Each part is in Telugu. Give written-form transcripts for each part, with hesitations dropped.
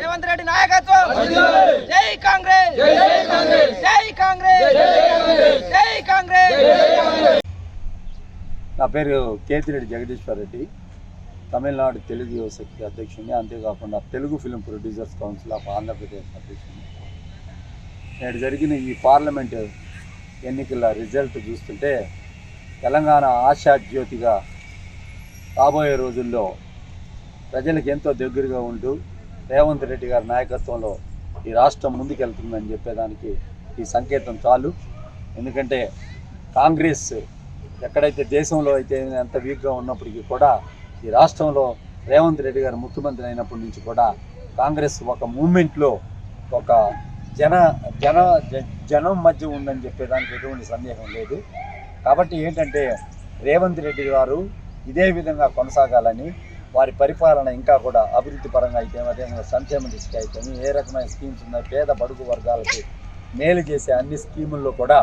రేవంత్ రెడ్డి నాయకత్వం జై కాంగ్రెస్ జై కాంగ్రెస్ జై కాంగ్రెస్. నా పేరు కేతిరెడ్డి జగదీశ్వర్ రెడ్డి, తమిళనాడు తెలుగు యువశక్తి అధ్యక్షుడిని, అంతేకాకుండా Telugu film producers council of Andhra Pradesh అధ్యక్షుడిని. నేడు జరిగిన ఈ పార్లమెంటు ఎన్నికల రిజల్ట్ చూస్తుంటే తెలంగాణ ఆశా జ్యోతిగా రాబోయే రోజుల్లో ప్రజలకు ఎంతో దగ్గరగా ఉంటూ రేవంత్ రెడ్డి గారి నాయకత్వంలో ఈ రాష్ట్రం ముందుకెళ్తుందని చెప్పేదానికి ఈ సంకేతం చాలు. ఎందుకంటే కాంగ్రెస్ ఎక్కడైతే దేశంలో అయితే ఎంత వీక్గా ఉన్నప్పటికీ కూడా ఈ రాష్ట్రంలో రేవంత్ రెడ్డి గారు ముఖ్యమంత్రి అయినప్పటి నుంచి కూడా కాంగ్రెస్ ఒక మూమెంట్లో ఒక జనం మధ్య ఉందని చెప్పేదానికి ఎటువంటి సందేహం లేదు. కాబట్టి ఏంటంటే రేవంత్ రెడ్డి గారు ఇదే విధంగా కొనసాగాలని, వారి పరిపాలన ఇంకా కూడా అభివృద్ధి పరంగా అయితే అదేవిధంగా సంక్షేమ దృష్టి అయితే ఏ రకమైన స్కీమ్స్ ఉన్నాయి, పేద బడుగు వర్గాలకి మేలు చేసే అన్ని స్కీముల్లో కూడా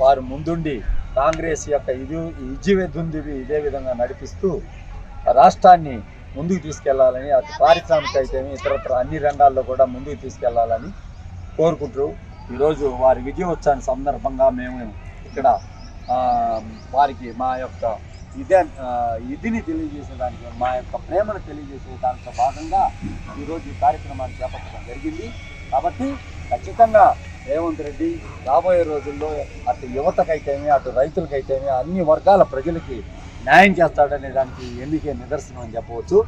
వారు ముందుండి కాంగ్రెస్ యొక్క ఇదే విధంగా నడిపిస్తూ రాష్ట్రాన్ని ముందుకు తీసుకెళ్లాలని, అటు పారిశ్రామిక అయితే ఇతరత్ర అన్ని రంగాల్లో కూడా ముందుకు తీసుకెళ్లాలని కోరుకుంటూ ఈరోజు వారి విజయోత్సవాన్ని సందర్భంగా మేము ఇక్కడ వారికి మా యొక్క ఇదిని తెలియజేసేదానికి, మా యొక్క ప్రేమను తెలియజేసే దాంట్లో భాగంగా ఈరోజు ఈ కార్యక్రమాన్ని చేపట్టడం జరిగింది. కాబట్టి ఖచ్చితంగా రేవంత్ రెడ్డి రాబోయే రోజుల్లో అటు యువతకైతేమి అటు రైతులకైతేమి అన్ని వర్గాల ప్రజలకి న్యాయం చేస్తాడనే దానికి ఎన్నికే నిదర్శనం అని చెప్పవచ్చు.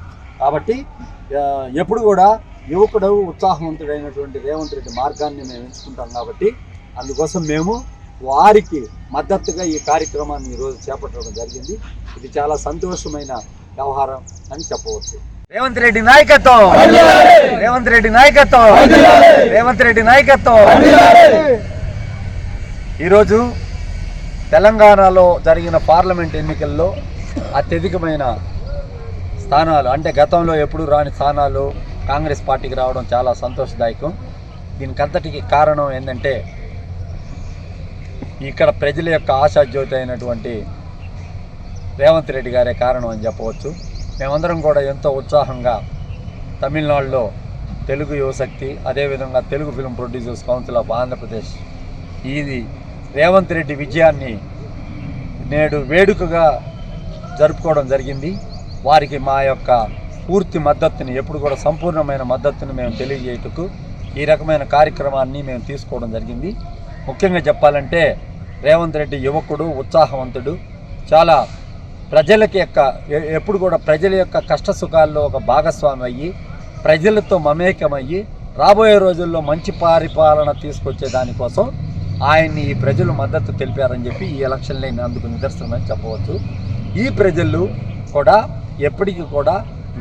కాబట్టి ఎప్పుడు కూడా యువకుడు ఉత్సాహవంతుడైనటువంటి రేవంత్ రెడ్డి మార్గాన్ని మేము ఎంచుకుంటాం. కాబట్టి అందుకోసం మేము వారికి మద్దతుగా ఈ కార్యక్రమాన్ని ఈరోజు చేపట్టడం జరిగింది. ఇది చాలా సంతోషమైన వ్యవహారం అని చెప్పవచ్చు. రేవంత్ రెడ్డి నాయకత్వం, రేవంత్ రెడ్డి నాయకత్వం, రేవంత్ రెడ్డి నాయకత్వం. ఈరోజు తెలంగాణలో జరిగిన పార్లమెంట్ ఎన్నికల్లో అత్యధికమైన స్థానాలు, అంటే గతంలో ఎప్పుడు రాని స్థానాలు కాంగ్రెస్ పార్టీకి రావడం చాలా సంతోషదాయకం. దీనికంతటికి కారణం ఏంటంటే ఇక్కడ ప్రజల యొక్క ఆశాజ్యోతి అయినటువంటి రేవంత్ రెడ్డి గారే కారణం అని చెప్పవచ్చు. మేమందరం కూడా ఎంతో ఉత్సాహంగా తమిళనాడులో తెలుగు యువశక్తి, అదేవిధంగా Telugu film producers council of Andhra Pradesh ఇది రేవంత్ రెడ్డి విజయాన్ని నేడు వేడుకగా జరుపుకోవడం జరిగింది. వారికి మా యొక్క పూర్తి మద్దతుని, ఎప్పుడు కూడా సంపూర్ణమైన మద్దతుని మేము తెలియజేయటకు ఈ రకమైన కార్యక్రమాన్ని మేము తీసుకోవడం జరిగింది. ముఖ్యంగా చెప్పాలంటే రేవంత్ రెడ్డి యువకుడు, ఉత్సాహవంతుడు, చాలా ప్రజలకి ఎప్పుడు కూడా ప్రజల యొక్క కష్ట సుఖాల్లో ఒక భాగస్వామి అయ్యి ప్రజలతో మమేకమయ్యి రాబోయే రోజుల్లో మంచి పరిపాలన తీసుకొచ్చే దానికోసం ఆయన్ని ఈ ప్రజలు మద్దతు తెలిపారని చెప్పి ఈ ఎలక్షన్లో అందుకు నిదర్శనమని చెప్పవచ్చు. ఈ ప్రజలు కూడా ఎప్పటికీ కూడా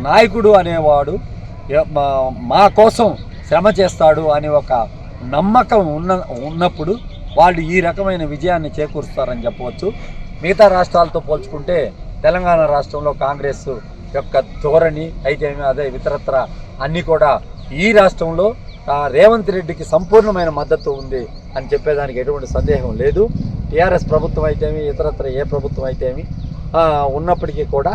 నాయకుడు అనేవాడు మా కోసం శ్రమ చేస్తాడు అనే ఒక నమ్మకం ఉన్నప్పుడు వాళ్ళు ఈ రకమైన విజయాన్ని చేకూరుస్తారని చెప్పవచ్చు. మిగతా రాష్ట్రాలతో పోల్చుకుంటే తెలంగాణ రాష్ట్రంలో కాంగ్రెస్ యొక్క ధోరణి అయితే అదే ఇతరత్ర అన్నీ కూడా ఈ రాష్ట్రంలో రేవంత్ రెడ్డికి సంపూర్ణమైన మద్దతు ఉంది అని చెప్పేదానికి ఎటువంటి సందేహం లేదు. టీఆర్ఎస్ ప్రభుత్వం అయితేమి ఇతరత్ర ఏ ప్రభుత్వం అయితేమి ఉన్నప్పటికీ కూడా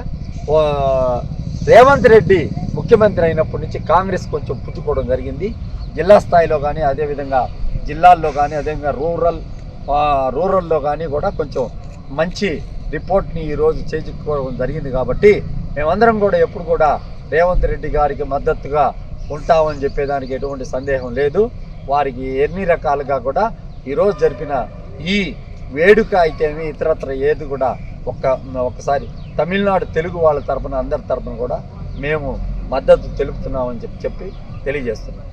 రేవంత్ రెడ్డి ముఖ్యమంత్రి అయినప్పటి నుంచి కాంగ్రెస్ కొంచెం పుచ్చుకోవడం జరిగింది. జిల్లా స్థాయిలో కానీ అదేవిధంగా జిల్లాల్లో కానీ అదేవిధంగా రూరల్లో కానీ కూడా కొంచెం మంచి రిపోర్ట్ని ఈరోజు చేయించుకోవడం జరిగింది. కాబట్టి మేమందరం కూడా ఎప్పుడు కూడా రేవంత్ రెడ్డి గారికి మద్దతుగా ఉంటామని చెప్పేదానికి ఎటువంటి సందేహం లేదు. వారికి ఎన్ని రకాలుగా కూడా ఈరోజు జరిపిన ఈ వేడుక అయితేమి ఇతరత్ర ఏది కూడా ఒక్కసారి తమిళనాడు తెలుగు వాళ్ళ తరపున అందరి తరపున కూడా మేము మద్దతు తెలుపుతున్నామని చెప్పి తెలియజేస్తున్నాం.